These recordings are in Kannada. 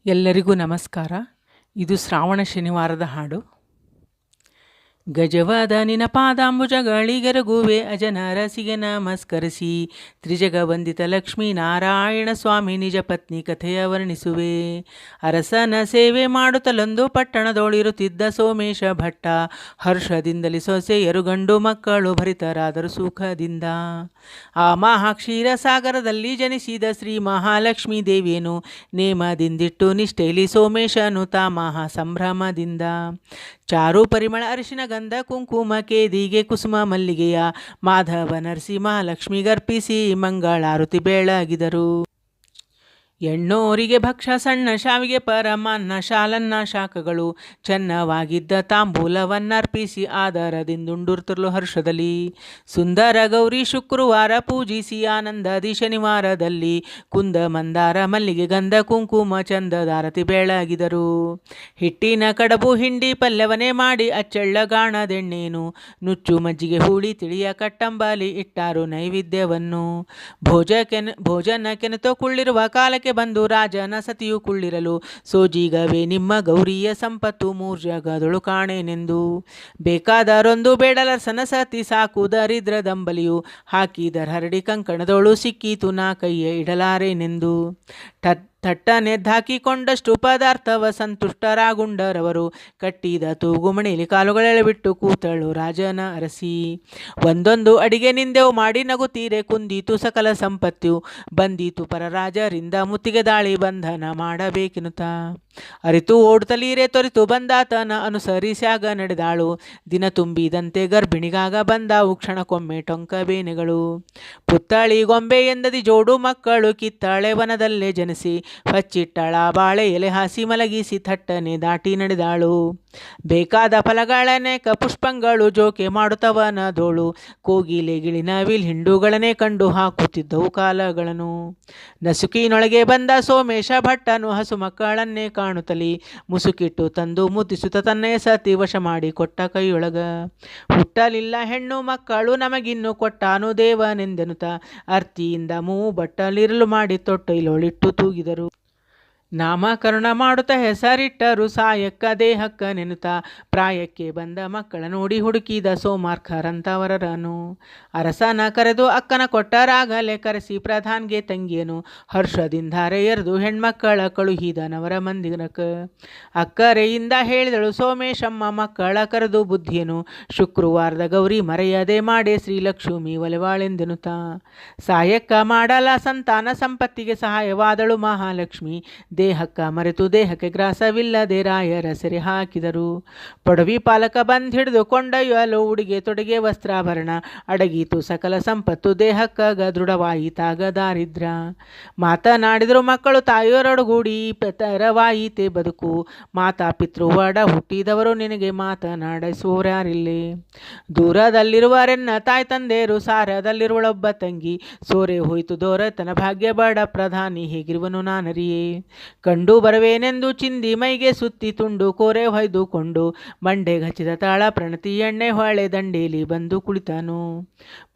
ಎಲ್ಲರಿಗೂ ನಮಸ್ಕಾರ. ಇದು ಶ್ರಾವಣ ಶನಿವಾರದ ಹಾಡು. ಗಜವಾದ ನಿನ ಪಾದಾಂಬುಜಗಳಿಗೆರಗುವೆ ಅಜನರಸಿಗೆ ನಮಸ್ಕರಿಸಿ, ತ್ರಿಜಗ ವಂದಿತ ಲಕ್ಷ್ಮೀ ನಾರಾಯಣ ಸ್ವಾಮಿ ನಿಜ ಪತ್ನಿ ಕಥೆಯ ವರ್ಣಿಸುವೆ. ಅರಸನ ಸೇವೆ ಮಾಡುತ್ತಲೊಂದು ಪಟ್ಟಣದೊಳಿರುತ್ತಿದ್ದ ಸೋಮೇಶ ಭಟ್ಟ, ಹರ್ಷದಿಂದಲೇ ಸೊಸೆಯರು ಗಂಡು ಮಕ್ಕಳು ಭರಿತರಾದರು ಸುಖದಿಂದ. ಆ ಮಹಾಕ್ಷೀರ ಸಾಗರದಲ್ಲಿ ಜನಿಸಿದ ಶ್ರೀ ಮಹಾಲಕ್ಷ್ಮೀ ದೇವಿಯನ್ನು ನೇಮದಿಂದಿಟ್ಟು ನಿಷ್ಠೆಯಲ್ಲಿ ಸೋಮೇಶನು ತಾ ಮಹಾ ಸಂಭ್ರಮದಿಂದ ಚಾರು ಪರಿಮಳ ಅರಿಶಿನ ಗಂಧ ಕುಂಕುಮ ಕೇದಿಗೆ ಕುಸುಮ ಮಲ್ಲಿಗೆಯ ಮಾಧವ ನರಸಿಂಹ ಲಕ್ಷ್ಮಿಗರ್ಪಿಸಿ ಮಂಗಳಾರತಿ ಬೆಳಗಿದರು. ಎಣ್ಣೋರಿಗೆ ಭಕ್ಷ ಸಣ್ಣ ಶಾವಿಗೆ ಪರಮಾನ್ನ ಶಾಲನ್ನ ಶಾಖಗಳು ಚೆನ್ನವಾಗಿದ್ದ ತಾಂಬೂಲವನ್ನರ್ಪಿಸಿ ಆದರದಿಂದುಂಡುರ್ತಲು ಹರ್ಷದಲ್ಲಿ. ಸುಂದರ ಗೌರಿ ಶುಕ್ರವಾರ ಪೂಜಿಸಿ ಆನಂದದಿ ಶನಿವಾರದಲ್ಲಿ ಕುಂದ ಮಂದಾರ ಮಲ್ಲಿಗೆ ಗಂಧ ಕುಂಕುಮ ಚಂದದಾರತಿ ಬೆಳಗಿದರು. ಹಿಟ್ಟಿನ ಕಡಬು ಹಿಂಡಿ ಪಲ್ಯವನೇ ಮಾಡಿ ಅಚ್ಚಳ್ಳ ಗಾಣದೆಣ್ಣೇನು ನುಚ್ಚು ಮಜ್ಜಿಗೆ ಹೂಳಿ ತಿಳಿಯ ಕಟ್ಟಂಬಲಿ ಇಟ್ಟಾರು ನೈವೇದ್ಯವನ್ನು. ಭೋಜನ ಕೆನೆತೋ ಕುಳ್ಳಿರುವ ಕಾಲಕ್ಕೆ ಬಂದು ರಾಜನ ಸತಿಯು ಕುಳ್ಳಿರಲು, ಸೋಜಿಗವೇ ನಿಮ್ಮ ಗೌರಿಯ ಸಂಪತ್ತು ಮೂರ್ಜಗದೊಳು ಕಾಣೆನೆಂದು. ಬೇಕಾದರೊಂದು ಬೇಡಲರ್ಸನ ಸತಿ ಸಾಕು ದರಿದ್ರದಂಬಲಿಯು, ಹಾಕಿದರ ಹರಡಿ ಕಂಕಣದೊಳು ಸಿಕ್ಕೀತು ನಾ ಕೈಯ ಇಡಲಾರೆನೆಂದು. ತಟ್ಟನೆದ್ದಾಕಿಕೊಂಡಷ್ಟು ಪದಾರ್ಥವ ಸಂತುಷ್ಟರಾಗುಂಡರವರು, ಕಟ್ಟಿದ ತೂಗುಮಣಿಲಿ ಕಾಲುಗಳೆಳಬಿಟ್ಟು ಕೂತಳು ರಾಜನ ಅರಸಿ. ಒಂದೊಂದು ಅಡಿಗೆ ನಿಂದೆವು ಮಾಡಿ ನಗುತ್ತೀರೆ ಕುಂದೀತು ಸಕಲ ಸಂಪತ್ತು, ಬಂದೀತು ಪರರಾಜರಿಂದ ಮುತ್ತಿಗೆ ದಾಳಿ ಬಂಧನ ಮಾಡಬೇಕೆನುತ. ಅರಿತು ಓಡುತ್ತಲೀರೆ ತೊರಿತು ಬಂದಾತನ ಅನುಸರಿಸ್ಯಾಗ ನಡೆದಾಳು, ದಿನ ತುಂಬಿದಂತೆ ಗರ್ಭಿಣಿಗಾಗ ಬಂದಾವು ಕ್ಷಣಕ್ಕೊಮ್ಮೆ ಟೊಂಕ ಬೇನೆಗಳು. ಪುತ್ತಳಿ ಗೊಂಬೆ ಎಂದದಿ ಜೋಡು ಮಕ್ಕಳು ಕಿತ್ತಾಳೆ ವನದಲ್ಲೇ ಜನಿಸಿ, ಹಚ್ಚಿಟ್ಟಳ ಬಾಳೆ ಎಲೆ ಹಾಸಿ ಮಲಗಿಸಿ ಥಟ್ಟನೆ ದಾಟಿ ನಡೆದಾಳು. ಬೇಕಾದ ಫಲಗಳನೇಕ ಪುಷ್ಪಗಳು ಜೋಕೆ ಮಾಡುತ್ತವನದೋಳು, ಕೋಗಿಲೆ ಗಿಳಿನವಿಲ್ ಹಿಂಡುಗಳನ್ನೇ ಕಂಡು ಹಾಕುತ್ತಿದ್ದವು ಕಾಲಗಳನ್ನು. ನಸುಕಿನೊಳಗೆ ಬಂದ ಸೋಮೇಶ ಭಟ್ಟನು ಹಸು ಮಕ್ಕಳನ್ನೇ ಕಾಣುತ್ತಲಿ, ಮುಸುಕಿಟ್ಟು ತಂದು ಮುದ್ದಿಸುತ್ತ ತನ್ನೆಯ ಸತಿ ವಶ ಮಾಡಿ ಕೊಟ್ಟ ಕೈಯೊಳಗ. ಹುಟ್ಟಲಿಲ್ಲ ಹೆಣ್ಣು ಮಕ್ಕಳು ನಮಗಿನ್ನು ಕೊಟ್ಟಾನು ದೇವನೆಂದೆನುತ, ಅರ್ತಿಯಿಂದ ಮೂವು ಬಟ್ಟಲಿರಲು ಮಾಡಿ ತೊಟ್ಟೈಲೊಳಿಟ್ಟು ತೂಗಿದರು. ನಾಮಕರಣ ಮಾಡುತ್ತ ಹೆಸರಿಟ್ಟರು ಸಾಯಕ್ಕ ದೇಹಕ್ಕ ನೆನುತ, ಪ್ರಾಯಕ್ಕೆ ಬಂದ ಮಕ್ಕಳ ನೋಡಿ ಹುಡುಕಿದ ಸೋಮಾರ್ಕರಂತವರನು. ಅರಸನ ಕರೆದು ಅಕ್ಕನ ಕೊಟ್ಟರಾಗಲೇ ಕರೆಸಿ ಪ್ರಧಾನ್ಗೆ ತಂಗಿಯನು, ಹರ್ಷದಿಂದಾರೆ ಎರೆದು ಹೆಣ್ಮಕ್ಕಳ ಕಳುಹಿದನವರ ಮಂದಿರಕ. ಅಕ್ಕರೆಯಿಂದ ಹೇಳಿದಳು ಸೋಮೇಶಮ್ಮ ಮಕ್ಕಳ ಕರೆದು ಬುದ್ಧಿಯನು, ಶುಕ್ರವಾರದ ಗೌರಿ ಮರೆಯದೆ ಮಾಡಿ ಶ್ರೀಲಕ್ಷ್ಮಿ ಒಲೆವಾಳೆಂದೆನುತ. ಸಾಯಕ್ಕ ಮಾಡಲ ಸಂತಾನ ಸಂಪತ್ತಿಗೆ ಸಹಾಯವಾದಳು ಮಹಾಲಕ್ಷ್ಮಿ, ದೇಹಕ್ಕ ಮರೆತು ದೇಹಕ್ಕೆ ಗ್ರಾಸವಿಲ್ಲದೆ ರಾಯರ ಸೆರೆ ಹಾಕಿದರು. ಪೊಡವಿ ಪಾಲಕ ಬಂದ್ ಹಿಡಿದು ಕೊಂಡೊಯ್ಯಲು ಉಡುಗೆ ತೊಡುಗೆ ವಸ್ತ್ರಾಭರಣ ಅಡಗೀತು ಸಕಲ ಸಂಪತ್ತು, ದೇಹಕ್ಕಾಗ ದೃಢವಾಯಿತಾಗ ದಾರಿದ್ರ. ಮಾತನಾಡಿದರು ಮಕ್ಕಳು ತಾಯಿಯರೊಡಗೂಡಿ ತರವಾಯಿತೆ ಬದುಕು, ಮಾತಾ ಪಿತೃ ಒಡ ಹುಟ್ಟಿದವರು ನಿನಗೆ ಮಾತನಾಡಿಸುವರಾರಿಲ್ಲಿ. ದೂರದಲ್ಲಿರುವರೆನ್ನ ತಾಯಿ ತಂದೆಯರು, ಸಾರದಲ್ಲಿರುವಳೊಬ್ಬ ತಂಗಿ, ಸೋರೆ ಹೋಯಿತು ದೋರತನ ಭಾಗ್ಯ ಬಡ ಪ್ರಧಾನಿ ಹೇಗಿರುವನು ನಾನರಿಯೇ. ಕಂಡು ಬರವೇನೆಂದು ಚಿಂದಿ ಮೈಗೆ ಸುತ್ತಿ ತುಂಡು ಕೋರೆ ಹೊಯ್ದುಕೊಂಡು, ಮಂಡೆಗೆ ಹಚ್ಚಿದ ತಾಳ ಪ್ರಣತಿ ಎಣ್ಣೆ ಹೊಳೆ ದಂಡೇಲಿ ಬಂದು ಕುಳಿತನು.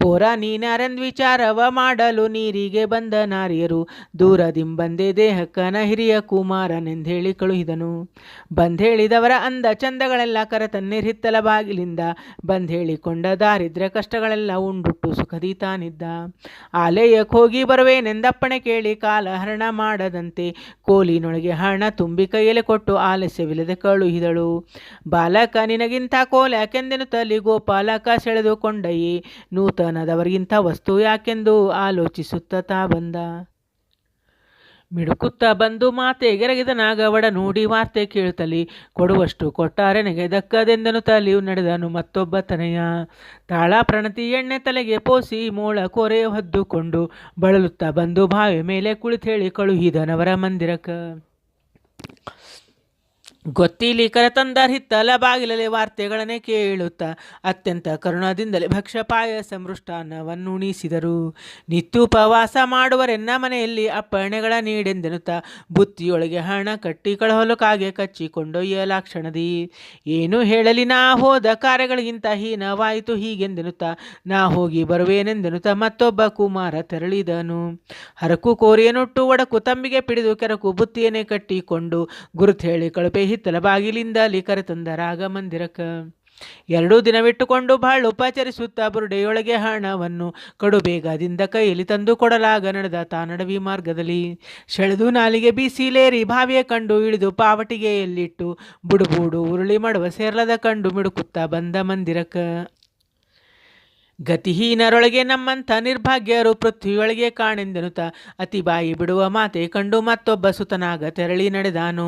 ಪೋರ ನೀನಾರೆಂದು ವಿಚಾರವ ಮಾಡಲು ನೀರಿಗೆ ಬಂದ ನಾರಿಯರು, ದೂರದಿಂಬಂದೆ ದೇಹಕ್ಕನ ಹಿರಿಯ ಕುಮಾರನೆಂದೇಳಿ ಕಳುಹಿದನು. ಬಂದೇಳಿದವರ ಅಂದ ಚಂದಗಳೆಲ್ಲ ಕರತನ್ನೇ ಹಿತ್ತಲ ಬಾಗಿಲಿಂದ, ಬಂದೇಳಿಕೊಂಡ ದಾರಿದ್ರ್ಯ ಕಷ್ಟಗಳೆಲ್ಲ ಉಂಡುಟ್ಟು ಸುಖದಿ ತಾನಿದ್ದ. ಆಲಯಕ್ಕೆ ಹೋಗಿ ಬರುವೇನೆಂದಪ್ಪಣೆ ಕೇಳಿ ಕಾಲಹರಣ ಮಾಡದಂತೆ, ಕೋಲಿನೊಳಗೆ ಹಣ ತುಂಬಿ ಕೈಯಲ್ಲಿ ಕೊಟ್ಟು ಆಲಸ್ಯವಿಲ್ಲದೆ ಕಳುಹಿದಳು. ಬಾಲಕ ನಿನಗಿಂತ ಕೋಲ ಯಾಕೆಂದೆನುತ್ತಲಿ ಗೋಪಾಲಕ ಸೆಳೆದುಕೊಂಡಯೇ, ನೂತನದವರಿಗಿಂತ ವಸ್ತು ಯಾಕೆಂದು ಆಲೋಚಿಸುತ್ತ ತಾ ಬಂದ. ಮಿಡುಕುತ್ತ ಬಂದು ಮಾತೆಗೆರಗಿದನಾಗ ಒಡ ನೋಡಿ ವಾರ್ತೆ ಕೇಳುತ್ತಲಿ, ಕೊಡುವಷ್ಟು ಕೊಟ್ಟಾರೆನಗೆ ದಕ್ಕದೆಂದೆನುತ್ತಲಿಯೂ ನಡೆದನು ಮತ್ತೊಬ್ಬ ತನೆಯ. ತಾಳ ಪ್ರಣತಿ ಎಣ್ಣೆ ತಲೆಗೆ ಪೋಸಿ ಮೋಳ ಕೋರೆ ಹೊದ್ದುಕೊಂಡು, ಬಳಲುತ್ತಾ ಬಂದು ಬಾವಿ ಮೇಲೆ ಕುಳಿತೇಳಿ ಕಳುಹಿದನವರ ಮಂದಿರಕ. ಗೊತ್ತಿಲಿ ಕರತಂದರ್ ಹಿತ್ತಲ ಬಾಗಿಲಲೆ ವಾರ್ತೆಗಳನ್ನೇ ಕೇಳುತ್ತಾ ಅತ್ಯಂತ ಕರುಣದಿಂದಲೇ ಭಕ್ಷ್ಯ ಪಾಯಸ ಮೃಷ್ಟಾನ್ನವನ್ನುಣಿಸಿದರು. ನಿತ್ಯೋಪವಾಸ ಮಾಡುವರೆನ್ನ ಮನೆಯಲ್ಲಿ ಅಪ್ಪಣೆಗಳ ನೀಡೆಂದೆನುತ್ತಾ ಬುತ್ತಿಯೊಳಗೆ ಹಣ ಕಟ್ಟಿ ಕಳಹೊಲಕಾಗೆ ಕಚ್ಚಿಕೊಂಡೊಯ್ಯಲಾಕ್ಷಣದಿ. ಏನು ಹೇಳಲಿ, ನಾ ಹೋದ ಕಾರ್ಯಗಳಿಗಿಂತ ಹೀನವಾಯಿತು ಹೀಗೆಂದೆನುತ್ತಾ ನಾ ಹೋಗಿ ಬರುವೇನೆಂದೆನುತ್ತಾ ಮತ್ತೊಬ್ಬ ಕುಮಾರ ತೆರಳಿದನು. ಹರಕು ಕೋರಿಯನುಟ್ಟು ಒಡಕು ತಂಬಿಗೆ ಪಿಡಿದು ಕೆರಕು ಬುತ್ತಿಯನ್ನೇ ಕಟ್ಟಿಕೊಂಡು ಗುರುತು ಹೇಳಿ ಕಳುಪೆ ಹಿತ್ತಲ ಬಾಗಿಲಿಂದಲಿ ಕರೆತಂದರಾಗ ಮಂದಿರಕ್ಕ. 2 ದಿನವಿಟ್ಟುಕೊಂಡು ಬಾಳು ಉಪಚರಿಸುತ್ತಾ ಬುರುಡೆಯೊಳಗೆ ಹಣವನ್ನು ಕಡುಬೇಗದಿಂದ ಕೈಯಲ್ಲಿ ತಂದು ಕೊಡಲಾಗ ನಡೆದ ತಾನಡವಿ ಮಾರ್ಗದಲ್ಲಿ ಸೆಳೆದು ನಾಲಿಗೆ ಬೀಸಿಲೇರಿ ಬಾವಿಯ ಕಂಡು ಇಳಿದು ಪಾವಟಿಗೆಯಲ್ಲಿಟ್ಟು ಬುಡುಬುಡು ಉರುಳಿ ಮಾಡುವ ಸೇರ್ಲದ ಕಂಡು ಮಿಡುಕುತ್ತಾ ಬಂದ ಮಂದಿರಕ್ಕ. ಗತಿಹೀನರೊಳಗೆ ನಮ್ಮಂಥ ನಿರ್ಭಾಗ್ಯರು ಪೃಥ್ವಿಯೊಳಗೆ ಕಾಣೆಂದೆನುತ್ತಾ ಅತಿ ಬಾಯಿ ಬಿಡುವ ಮಾತೆ ಕಂಡು ಮತ್ತೊಬ್ಬ ಸುತನಾಗ ತೆರಳಿ ನಡೆದಾನು.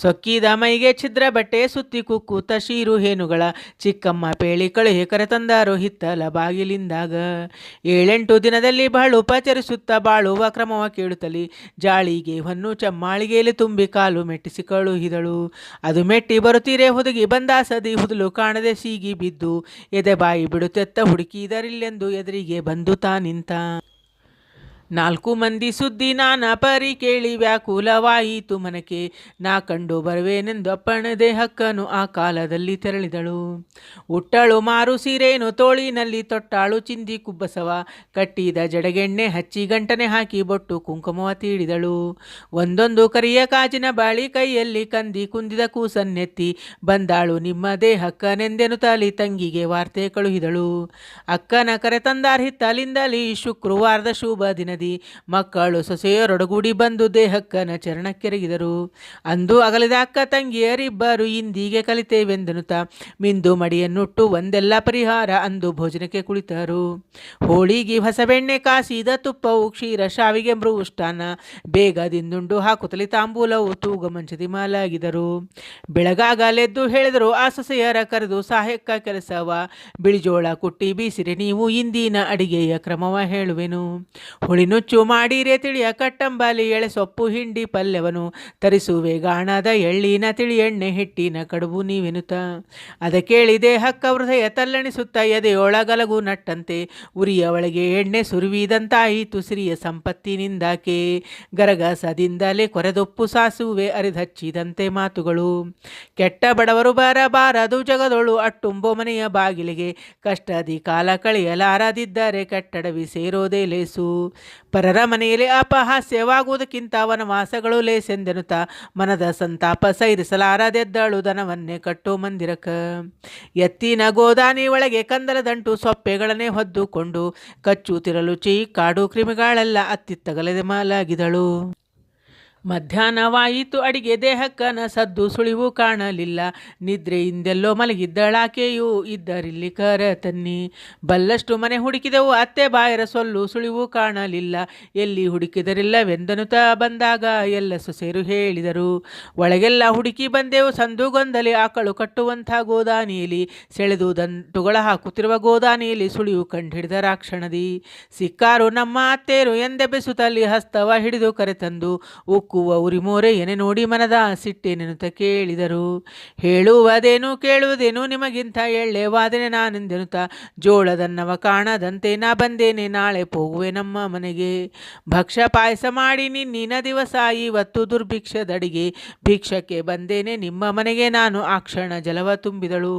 ಸೊಕ್ಕಿದ ಮೈಗೆ ಛಿದ್ರ ಬಟ್ಟೆ ಸುತ್ತಿ ಕುಕ್ಕೂತ ಶೀರು ಹೇನುಗಳ ಚಿಕ್ಕಮ್ಮ ಪೇಳಿ ಕಳುಹಿ ಕರೆತಂದಾರು ಹಿತ್ತಲ ಬಾಗಿಲಿಂದಾಗ. 7-8 ದಿನದಲ್ಲಿ ಬಾಳು ಉಪಚರಿಸುತ್ತಾ ಬಾಳುವ ಕ್ರಮವ ಕೇಳುತ್ತಲಿ ಜಾಳಿಗೆ ಹೊನ್ನು ಚಮ್ಮಾಳಿಗೆಯಲ್ಲಿ ತುಂಬಿ ಕಾಲು ಮೆಟ್ಟಿಸಿ ಕಳುಹಿದಳು. ಅದು ಮೆಟ್ಟಿ ಬರುತ್ತೀರೆ ಹುದುಗಿ ಬಂದಾಸದಿ ಹುದುಲು ಕಾಣದೆ ಸೀಗಿ ಬಿದ್ದು ಎದೆ ಬಾಯಿ ಬಿಡುತ್ತೆತ್ತ ಹುಡುಕಿದರಿಲ್ಲೆಂದು ಎದುರಿಗೆ ಬಂದು ತಾನಿಂತ. 4 ಮಂದಿ ಸುದ್ದಿ ನಾನಾ ಪರಿ ಕೇಳಿ ವ್ಯಾಕುಲವಾಯಿತು ಮನಕ್ಕೆ. ನಾ ಕಂಡು ಬರುವೇನೆಂದು ಅಪ್ಪಣದೆ ಹಕ್ಕನು ಆ ಕಾಲದಲ್ಲಿ ತೆರಳಿದಳು. ಉಟ್ಟಳು ಮಾರು ಸೀರೇನು ತೋಳಿನಲ್ಲಿ ತೊಟ್ಟಾಳು ಚಿಂದಿ ಕುಬ್ಬಸವ ಕಟ್ಟಿದ ಜಡಗೆಣ್ಣೆ ಹಚ್ಚಿ ಗಂಟನೆ ಹಾಕಿ ಬೊಟ್ಟು ಕುಂಕುಮವ ತೀಡಿದಳು. ಒಂದೊಂದು ಕರಿಯ ಕಾಜಿನ ಬಾಳಿ ಕೈಯಲ್ಲಿ ಕಂದಿ ಕುಂದಿದ ಕೂಸನ್ನೆತ್ತಿ ಬಂದಾಳು ನಿಮ್ಮ ದೇಹಕ್ಕನೆಂದೆನು ತಾಲಿ ತಂಗಿಗೆ ವಾರ್ತೆ ಕಳುಹಿದಳು. ಅಕ್ಕನ ಕರೆತಂದಾರ್ ಹಿತ್ತಲಿಂದಲಿ ಶುಕ್ರವಾರದ ಶುಭ ದಿನದಿ ಮಕ್ಕಳು ಸೊಸೆಯರೊಡಗೂಡಿ ಬಂದು ದೇಹಕ್ಕನ ಚರಣಕ್ಕೆರಗಿದರು. ಅಂದು ಅಗಲಿದ ಅಕ್ಕ ತಂಗಿಯರಿಬ್ಬರು ಇಂದಿಗೆ ಕಲಿತೇವೆಂದನುತ್ತಾ ಮಿಂದು ಮಡಿಯನ್ನುಟ್ಟು ಒಂದೆಲ್ಲ ಪರಿಹಾರ ಅಂದು ಭೋಜನಕ್ಕೆ ಕುಳಿತರು. ಹೋಳಿಗೆ ಹೊಸಬೆಣ್ಣೆ ಕಾಸಿದ ತುಪ್ಪವು ಕ್ಷೀರ ಶಾವಿಗೆ ಮೃಷ್ಟಾನ್ನ ಬೇಗದಿಂದುಂಡು ಹಾಕುತ್ತಲಿ ತಾಂಬೂಲವು ತೂಗ ಮಂಚದಿ ಮಲಗಿದರು. ಬೆಳಗಾಗಲೆದ್ದು ಹೇಳಿದರು ಆ ಸೊಸೆಯರ ಕರೆದು ಸಹಾಯಕ್ಕ ಕೆಲಸವ ಬಿಳಿಜೋಳ ಕುಟ್ಟಿ ಬೀಸಿರೆ ನೀವು ಇಂದಿನ ಅಡಿಗೆಯ ಕ್ರಮವ ಹೇಳುವೆನು. ಹುಳಿನುಚ್ಚು ಮಾಡಿರೆ ತಿಳಿಯ ಕಟ್ಟಂಬಾಲಿ ಎಳೆ ಸೊಪ್ಪು ಹಿಂಡಿ ಪಲ್ಯವನು ತರಿಸುವೆ ಗಾಣದ ಎಳ್ಳಿನ ತಿಳಿ ಎಣ್ಣೆ ಹಿಟ್ಟಿನ ಕಡುಬು ನೀವೆನುತ. ಅದ ಕೇಳಿದೆ ಹಕ್ಕ ಹೃದಯ ತಲ್ಲಣಿಸುತ್ತ ಎದೆಯೊಳಗಲಗು ನಟ್ಟಂತೆ ಉರಿಯ ಒಳಗೆ ಎಣ್ಣೆ ಸುರುವಿದಂತಾಯಿತು ಸಿರಿಯ ಸಂಪತ್ತಿನಿಂದಾಕೆ. ಗರಗಸದಿಂದಲೇ ಕೊರೆದೊಪ್ಪು ಸಾಸುವೆ ಅರಿದಚ್ಚಿದಂತೆ ಮಾತುಗಳು. ಕೆಟ್ಟ ಬಡವರು ಬರಬಾರದು ಜಗದೊಳು ಅಟ್ಟುಂಬೋ ಮನೆಯ ಬಾಗಿಲಿಗೆ ಕಷ್ಟದಿ ಕಾಲ ಕಳೆಯಲಾರದಿದ್ದರೆ ಕಟ್ಟಡವಿ ಸೇರೋದೇ ಲೇಸು. ಪರರ ಮನೆಯಲ್ಲಿ ಅಪಹಾಸ್ಯವಾಗುವುದಕ್ಕಿಂತ ವನವಾಸಗಳು ಲೇಸೆಂದೆನುತ್ತಾ ಮನದ ಸಂತಾಪ ಸೈರಿಸಲಾರದೆದ್ದಳು ದನವನ್ನೇ ಕಟ್ಟೋ ಮಂದಿರಕ. ಎತ್ತಿನ ಗೋದಾನಿ ಒಳಗೆ ಕಂದಲದಂಟು ಸೊಪ್ಪೆಗಳನ್ನೇ ಹೊದ್ದುಕೊಂಡು ಕಚ್ಚುತ್ತಿರಲು ಕಾಡು ಕ್ರಿಮಿಗಳೆಲ್ಲ ಅತ್ತಿತ್ತಗಲದೆ ಮಲಗಿದಳು. ಮಧ್ಯಾಹ್ನವಾಯಿತು, ಅಡಿಗೆ ದೇಹಕ್ಕನ ಸದ್ದು ಸುಳಿವು ಕಾಣಲಿಲ್ಲ. ನಿದ್ರೆಯಿಂದೆಲ್ಲೋ ಮಲಗಿದ್ದಳಾಕೆಯೂ ಇದ್ದರಿಲ್ಲಿ ಕರ ತನ್ನಿ. ಬಲ್ಲಷ್ಟು ಮನೆ ಹುಡುಕಿದೆವು, ಅತ್ತೆ ಬಾಯರ ಸೊಲ್ಲು ಸುಳಿವು ಕಾಣಲಿಲ್ಲ. ಎಲ್ಲಿ ಹುಡುಕಿದರಿಲ್ಲವೆಂದನುತ ಬಂದಾಗ ಎಲ್ಲ ಸೊಸೆಯರು ಹೇಳಿದರು. ಒಳಗೆಲ್ಲ ಹುಡುಕಿ ಬಂದೆವು, ಸಂದುಗೊಂದಲಿ ಆಕಳು ಕಟ್ಟುವಂಥ ಗೋದಾನಿಯಲ್ಲಿ ಸೆಳೆದು ದಂಟುಗಳ ಹಾಕುತ್ತಿರುವ ಗೋದಾನಿಯಲ್ಲಿ ಸುಳಿವು ಕಂಡುಹಿಡಿದ ರಾಕ್ಷಣದಿ. ಸಿಕ್ಕಾರು ನಮ್ಮ ಅತ್ತೇರು ಎಂದೆಬೆಸುತ್ತಲ್ಲಿ ಹಸ್ತವ ಹಿಡಿದು ಕರೆತಂದು ಉಕ್ಕುವ ಉರಿಮೋರೆ ಎನೆ ನೋಡಿ ಮನದ ಸಿಟ್ಟೇನೆನುತ ಕೇಳಿದರು. ಹೇಳುವುದೇನು ಕೇಳುವುದೇನು ನಿಮಗಿಂತ ಎಳ್ಳೆವಾದನೆ ನಾನೆಂದೆನುತ ಜೋಳದನ್ನವ ಕಾಣದಂತೆ ನಾ ಬಂದೇನೆ, ನಾಳೆ ಹೋಗುವೆ ನಮ್ಮ ಮನೆಗೆ. ಭಕ್ಷ್ಯ ಪಾಯಸ ಮಾಡಿ ನಿನ್ನಿನ ದಿವಸ ಇವತ್ತು ದುರ್ಭಿಕ್ಷದಡಿಗೆ ಭಿಕ್ಷಕ್ಕೆ ಬಂದೇನೆ ನಿಮ್ಮ ಮನೆಗೆ ನಾನು. ಆ ಕ್ಷಣ ಜಲವ ತುಂಬಿದಳು.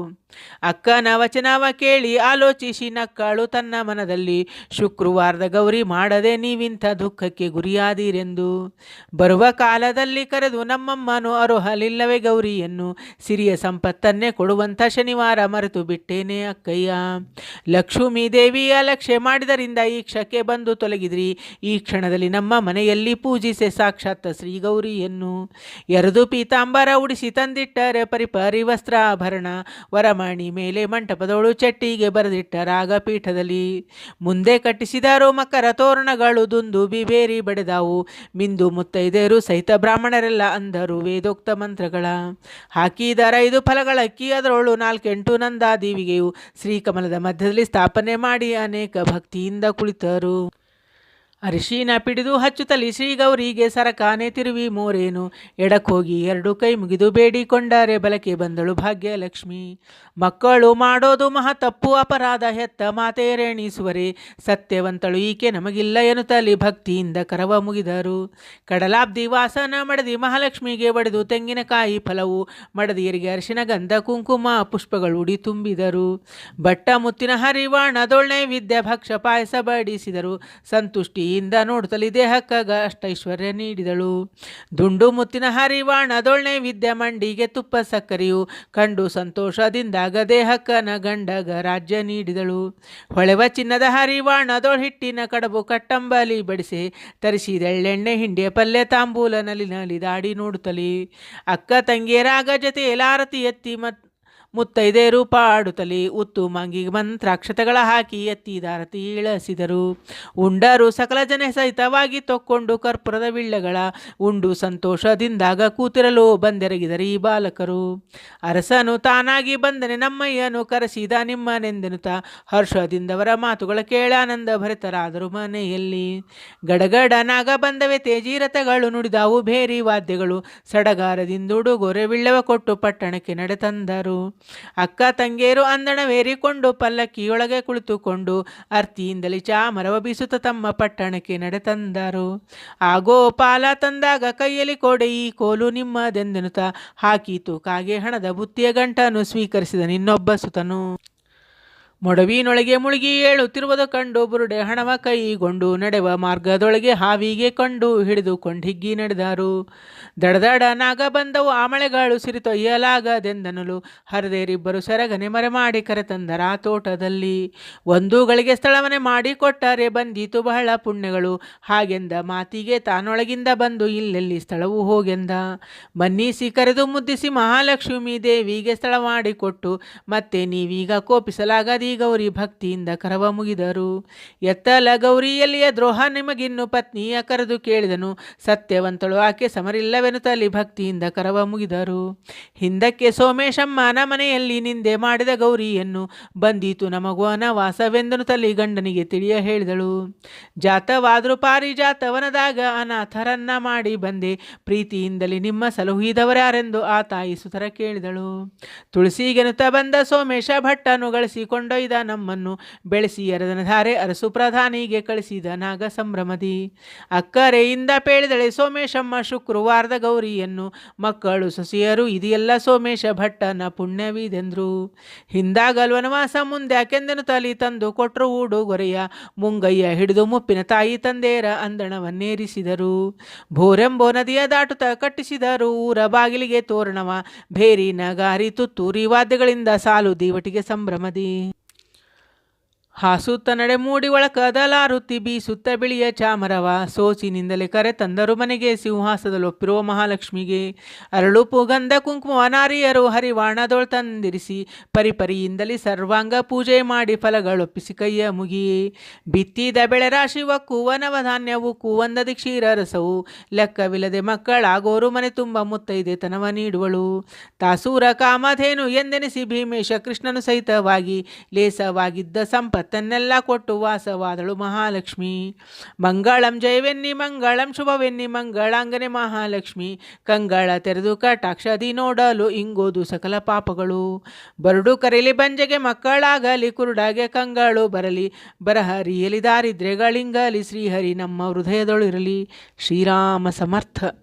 ಅಕ್ಕನ ವಚನವ ಕೇಳಿ ಆಲೋಚಿಸಿ ನಕ್ಕಳು ತನ್ನ ಮನದಲ್ಲಿ. ಶುಕ್ರವಾರದ ಗೌರಿ ಮಾಡದೆ ನೀವಿಂಥ ದುಃಖಕ್ಕೆ ಗುರಿಯಾದಿರೆಂದು. ಬರುವ ಕಾಲದಲ್ಲಿ ಕರೆದು ನಮ್ಮಮ್ಮನು ಅರುಹಲಿಲ್ಲವೇ ಗೌರಿಯನ್ನು. ಸಿರಿಯ ಸಂಪತ್ತನ್ನೇ ಕೊಡುವಂಥ ಶನಿವಾರ ಮರೆತು ಬಿಟ್ಟೇನೆ ಅಕ್ಕಯ್ಯ. ಲಕ್ಷ್ಮೀ ದೇವಿಯ ಲಕ್ಷ್ಯ ಮಾಡಿದರಿಂದ ಈ ಕ್ಷಕ್ಕೆ ಬಂದು ತೊಲಗಿದ್ರಿ. ಈ ಕ್ಷಣದಲ್ಲಿ ನಮ್ಮ ಮನೆಯಲ್ಲಿ ಪೂಜಿಸೆ ಸಾಕ್ಷಾತ್ ಶ್ರೀ ಗೌರಿಯನ್ನು. ಎರಡು ಪೀತಾಂಬರ ಉಡಿಸಿ ತಂದಿಟ್ಟರೆ ಪರಿಪರಿ ವಸ್ತ್ರಾಭರಣ ವರಮಣಿ ಮೇಲೆ ಮಂಟಪದೋಳು ಚಟ್ಟಿಗೆ ಬರೆದಿಟ್ಟ ರಾಗಪೀಠದಲ್ಲಿ. ಮುಂದೆ ಕಟ್ಟಿಸಿದರು ಮಕರ ತೋರಣಗಳು ದುಂದು ಬಿಬೇರಿ ಬಡೆದಾವು. ಮಿಂದು ಮುತ್ತೈದೆಯರು ಸಹಿತ ಬ್ರಾಹ್ಮಣರೆಲ್ಲ ಅಂದರು ವೇದೋಕ್ತ ಮಂತ್ರಗಳ. ಹಾಕಿದರ 5 ಫಲಗಳಕ್ಕಿ ಅದರೊಳು 4-8 ನಂದಾದೀವಿಗೆಯು ಶ್ರೀಕಮಲದ ಮಧ್ಯದಲ್ಲಿ ಸ್ಥಾಪನೆ ಮಾಡಿ ಅನೇಕ ಭಕ್ತಿಯಿಂದ ಕುಳಿತರು. ಅರಿಶಿನ ಪಿಡಿದು ಹಚ್ಚುತ್ತಲಿ ಶ್ರೀ ಗೌರಿಗೆ ಸರಕಾನೆ ತಿರುವಿ ಮೋರೇನು ಎಡಕ್ಕೋಗಿ ಎರಡು ಕೈ ಮುಗಿದು ಬೇಡಿಕೊಂಡರೆ ಬಲಕೆ ಬಂದಳು ಭಾಗ್ಯಲಕ್ಷ್ಮಿ. ಮಕ್ಕಳು ಮಾಡೋದು ಮಹಾ ತಪ್ಪು ಅಪರಾಧ ಹೆತ್ತ ಮಾತೆ ರೇಣಿಸುವರೆ ಸತ್ಯವಂತಳು ಈಕೆ ನಮಗಿಲ್ಲ ಎನ್ನುತ್ತಲಿ ಭಕ್ತಿಯಿಂದ ಕರವ ಮುಗಿದರು. ಕಡಲಾಬ್ದಿ ವಾಸನ ಮಡದಿ ಮಹಾಲಕ್ಷ್ಮಿಗೆ ಒಡೆದು ತೆಂಗಿನಕಾಯಿ ಫಲವು ಮಡದಿಯರಿಗೆ ಅರಿಶಿನ ಗಂಧ ಕುಂಕುಮ ಪುಷ್ಪಗಳು ಉಡಿ ತುಂಬಿದರು. ಬಟ್ಟ ಮುತ್ತಿನ ಹರಿವಾಣದೊಳ್ಳೆ ವಿದ್ಯೆ ಭಕ್ಷ ಪಾಯಸ ಬಡಿಸಿದರು. ಸಂತುಷ್ಟಿಯಿಂದ ನೋಡುತ್ತಲಿ ದೇಹಕ್ಕಾಗ ಅಷ್ಟೈಶ್ವರ್ಯ ನೀಡಿದಳು. ದುಂಡು ಮುತ್ತಿನ ಹರಿವಾಣದೊಳ್ಳೆ ವಿದ್ಯೆ ಮಂಡಿಗೆ ತುಪ್ಪ ಸಕ್ಕರೆಯು ಕಂಡು ಸಂತೋಷದಿಂದಾಗ ದೇಹಕ್ಕನ ಗಂಡಗ ರಾಜ್ಯ ನೀಡಿದಳು. ಹೊಳೆವ ಚಿನ್ನದ ಹರಿವಾಣದೊಳ ಹಿಟ್ಟಿನ ಕಡಬು ಕಟ್ಟಂಬಲಿ ಬಡಿಸಿ ತರಿಸಿದೆಳ್ಳೆಣ್ಣೆ ಹಿಂಡಿಯ ಪಲ್ಯ ತಾಂಬೂಲ ನಲಿ ದಾಡಿ ನೋಡುತ್ತಲಿ. ಅಕ್ಕ ತಂಗಿಯರಾಗ ಜೊತೆ ಲಾರತಿ ಎತ್ತಿ ಮುತ್ತೈದೇರು ಪಾಡುತ್ತಲಿ ಉತ್ತು ಮಂಗಿಗೆ ಮಂತ್ರಾಕ್ಷತೆಗಳ ಹಾಕಿ ಎತ್ತಿದಾರತಿ ಇಳಿಸಿದರು. ಉಂಡರು ಸಕಲ ಜನ ಸಹಿತವಾಗಿ ತೊಕ್ಕೊಂಡು ಕರ್ಪೂರದ ವಿಳ್ಳೆಗಳ ಉಂಡು ಸಂತೋಷದಿಂದಾಗ ಕೂತಿರಲು ಬಂದೆರಗಿದರು ಈ ಬಾಲಕರು. ಅರಸನು ತಾನಾಗಿ ಬಂದನೆ ನಮ್ಮಯ್ಯನು ಕರೆಸಿದ ನಿಮ್ಮನೆಂದೆನುತ ಹರ್ಷದಿಂದವರ ಮಾತುಗಳ ಕೇಳಾನಂದ ಭರಿತರಾದರು ಮನೆಯಲ್ಲಿ. ಗಡಗಡನಾಗ ಬಂದವೆ ತೇಜೀರಥಗಳು ನುಡಿದಾವು ಭೇರಿ ವಾದ್ಯಗಳು ಸಡಗಾರದಿಂದುಡುಗೊರೆ ವಿಳ್ಳೆವ ಕೊಟ್ಟು ಪಟ್ಟಣಕ್ಕೆ ನಡೆತಂದರು. ಅಕ್ಕ ತಂಗೇರು ಅಂದಣವೇರಿಕೊಂಡು ಪಲ್ಲಕ್ಕಿಯೊಳಗೆ ಕುಳಿತುಕೊಂಡು ಅರ್ತಿಯಿಂದಲೇ ಚಾಮರವ ಬೀಸುತ್ತ ತಮ್ಮ ಪಟ್ಟಣಕ್ಕೆ ನಡೆತಂದರು. ಆಗೋ ಪಾಲ ತಂದಾಗ ಕೈಯಲ್ಲಿ ಕೊಡೆ ಈ ಕೋಲು ನಿಮ್ಮದೆಂದೆನುತ ಹಾಕೀತು ಕಾಗೆ ಹಣದ ಬುತ್ತಿಯ ಗಂಟನ್ನು ಸ್ವೀಕರಿಸಿದ ನಿನ್ನೊಬ್ಬ ಸುತನು. ಮೊಡವಿನೊಳಗೆ ಮುಳುಗಿ ಏಳುತ್ತಿರುವುದು ಕಂಡು ಬುರುಡೆ ಹಣವ ಕೈಗೊಂಡು ನಡೆವ ಮಾರ್ಗದೊಳಗೆ ಹಾವಿಗೆ ಕಂಡು ಹಿಡಿದುಕೊಂಡು ಹಿಗ್ಗಿ ನಡೆದರು. ದಡದಡ ನಾಗ ಬಂದವು ಆಮಳೆಗಳು ಸಿರಿತೊಯ್ಯಲಾಗದೆಂದನಲು ಹರದೇರಿಬ್ಬರು ಸೆರಗನೆ ಮರೆ ಮಾಡಿ ಕರೆತಂದರ ಆ ತೋಟದಲ್ಲಿ. ಒಂದುಗಳಿಗೆ ಸ್ಥಳವನೆ ಮಾಡಿಕೊಟ್ಟರೆ ಬಂದೀತು ಬಹಳ ಪುಣ್ಯಗಳು ಹಾಗೆಂದ ಮಾತಿಗೆ ತಾನೊಳಗಿಂದ ಬಂದು ಇಲ್ಲೆಲ್ಲಿ ಸ್ಥಳವು ಹೋಗೆಂದ. ಮನ್ನಿಸಿ ಕರೆದು ಮುದ್ದಿಸಿ ಮಹಾಲಕ್ಷ್ಮೀ ದೇವಿಗೆ ಸ್ಥಳ ಮಾಡಿಕೊಟ್ಟು ಮತ್ತೆ ನೀವೀಗ ಕೋಪಿಸಲಾಗದಿ ಗೌರಿ ಭಕ್ತಿಯಿಂದ ಕರವ ಮುಗಿದರು. ಎತ್ತಲ ಗೌರಿಯಲ್ಲಿಯ ದ್ರೋಹ ನಿಮಗಿನ್ನು ಪತ್ನಿಯ ಕರೆದು ಕೇಳಿದನು ಸತ್ಯವಂತಳು ಆಕೆ ಸಮರಿಲ್ಲವೆನುತ್ತಲಿ ಭಕ್ತಿಯಿಂದ ಕರವ ಮುಗಿದರು. ಹಿಂದಕ್ಕೆ ಸೋಮೇಶಮ್ಮನ ಮನೆಯಲ್ಲಿ ನಿಂದೆ ಮಾಡಿದ ಗೌರಿಯನ್ನು ಬಂದೀತು ನಮಗೂ ಅನವಾಸವೆಂದನು ತಲ್ಲಿ ಗಂಡನಿಗೆ ತಿಳಿಯ ಹೇಳಿದಳು. ಜಾತವಾದರೂ ಪಾರಿಜಾತವನದಾಗ ಅನಾಥರನ್ನ ಮಾಡಿ ಬಂದೆ ಪ್ರೀತಿಯಿಂದಲೇ ನಿಮ್ಮ ಸಲುಹಿದವರ್ಯಾರೆಂದು ಆ ತಾಯಿ ಸುತರ ಕೇಳಿದಳು. ತುಳಸಿಗೆನುತ ಬಂದ ಸೋಮೇಶ ಭಟ್ಟನು ಗಳಿಸಿಕೊಂಡೊಯ್ದ ನಮ್ಮನ್ನು ಬೆಳೆಸಿ ಎರದನಧಾರೆ ಅರಸು ಪ್ರಧಾನಿಗೆ ಕಳಿಸಿದ ನಾಗ ಸಂಭ್ರಮದಿ. ಅಕ್ಕರೆಯಿಂದ ಪೇಳಿದಳೆ ಸೋಮೇಶಮ್ಮ ಶುಕ್ರವಾರದ ಗೌರಿಯನ್ನು ಮಕ್ಕಳು ಸೊಸೆಯರು ಇದೆಲ್ಲ ಸೋಮೇಶ ಭಟ್ಟನ ಪುಣ್ಯವಿದೆಂದ್ರು. ಹಿಂದಾಗಲ್ ವನವಾಸ ಮುಂದೆ ಯಾಕೆಂದೆನು ತಲಿ ತಂದು ಕೊಟ್ಟರು ಉಡುಗೊರೆಯ ಮುಂಗಯ್ಯ ಹಿಡಿದು ಮುಪ್ಪಿನ ತಾಯಿ ತಂದೆಯರ ಅಂದಣವನ್ನೇರಿಸಿದರು. ಭೋರೆಂಬೋ ನದಿಯ ದಾಟುತ್ತ ಕಟ್ಟಿಸಿದರು ಊರ ಬಾಗಿಲಿಗೆ ತೋರಣವ ಭೇರಿ ನಗಾರಿ ತುತ್ತೂರಿ ವಾದ್ಯಗಳಿಂದ ಸಾಲು ದೀವಟಿಗೆ ಸಂಭ್ರಮದಿ. ಹಾಸುತ್ತ ನಡೆ ಮೂಡಿ ಒಳಕದಲಾರುತ್ತಿ ಬೀಸುತ್ತ ಬಿಳಿಯ ಚಾಮರವ ಸೋಚಿನಿಂದಲೇ ಕರೆ ತಂದರು ಮನೆಗೆ ಸಿಂಹಾಸದಲ್ಲೊಪ್ಪಿರುವ ಮಹಾಲಕ್ಷ್ಮಿಗೆ. ಅರಳುಪು ಗಂಧ ಕುಂಕುಮ ನಾರಿಯರು ಹರಿವಾಣದೊಳ್ ತಂದಿರಿಸಿ ಪರಿಪರಿಯಿಂದಲೇ ಸರ್ವಾಂಗ ಪೂಜೆ ಮಾಡಿ ಫಲಗಳೊಪ್ಪಿಸಿ ಕೈಯ ಮುಗಿಯೇ. ಬಿತ್ತಿದ ಬೆಳೆ ರಾಶಿ ಒಕ್ಕುವ ನವಧಾನ್ಯವು ಕೂವಂದದಿ ಕ್ಷೀರ ರಸವು ಲೆಕ್ಕವಿಲ್ಲದೆ ಮಕ್ಕಳಾಗೋರು ಮನೆ ತುಂಬ ಮುತ್ತೈದೆ ತನವ ನೀಡುವಳು. ತಾಸೂರ ಕಾಮಧೇನು ಎಂದೆನಿಸಿ ಭೀಮೇಶ ಕೃಷ್ಣನು ಸಹಿತವಾಗಿ ಲೇಸವಾಗಿದ್ದ ಸಂಪತ್ತನ್ನೆಲ್ಲ ಕೊಟ್ಟು ವಾಸವಾದಳು ಮಹಾಲಕ್ಷ್ಮಿ. ಮಂಗಳಂ ಜಯವೆನ್ನಿ ಮಂಗಳಂ ಶುಭವೆನ್ನಿ ಮಂಗಳಾಂಗನೆ ಮಹಾಲಕ್ಷ್ಮಿ ಕಂಗಳ ತೆರೆದು ಕಟಾಕ್ಷದಿ ನೋಡಲು ಇಂಗೋದು ಸಕಲ ಪಾಪಗಳು. ಬರಡು ಕರೆಯಲಿ ಬಂಜೆಗೆ ಮಕ್ಕಳಾಗಲಿ ಕುರುಡಾಗೆ ಕಂಗಳು ಬರಲಿ ಬರಹರಿಯಲಿ ದಾರಿದ್ರ್ಯಗಳಿಂಗಲಿ ಶ್ರೀಹರಿ ನಮ್ಮ ಹೃದಯದೊಳಿರಲಿ. ಶ್ರೀರಾಮ ಸಮರ್ಥ.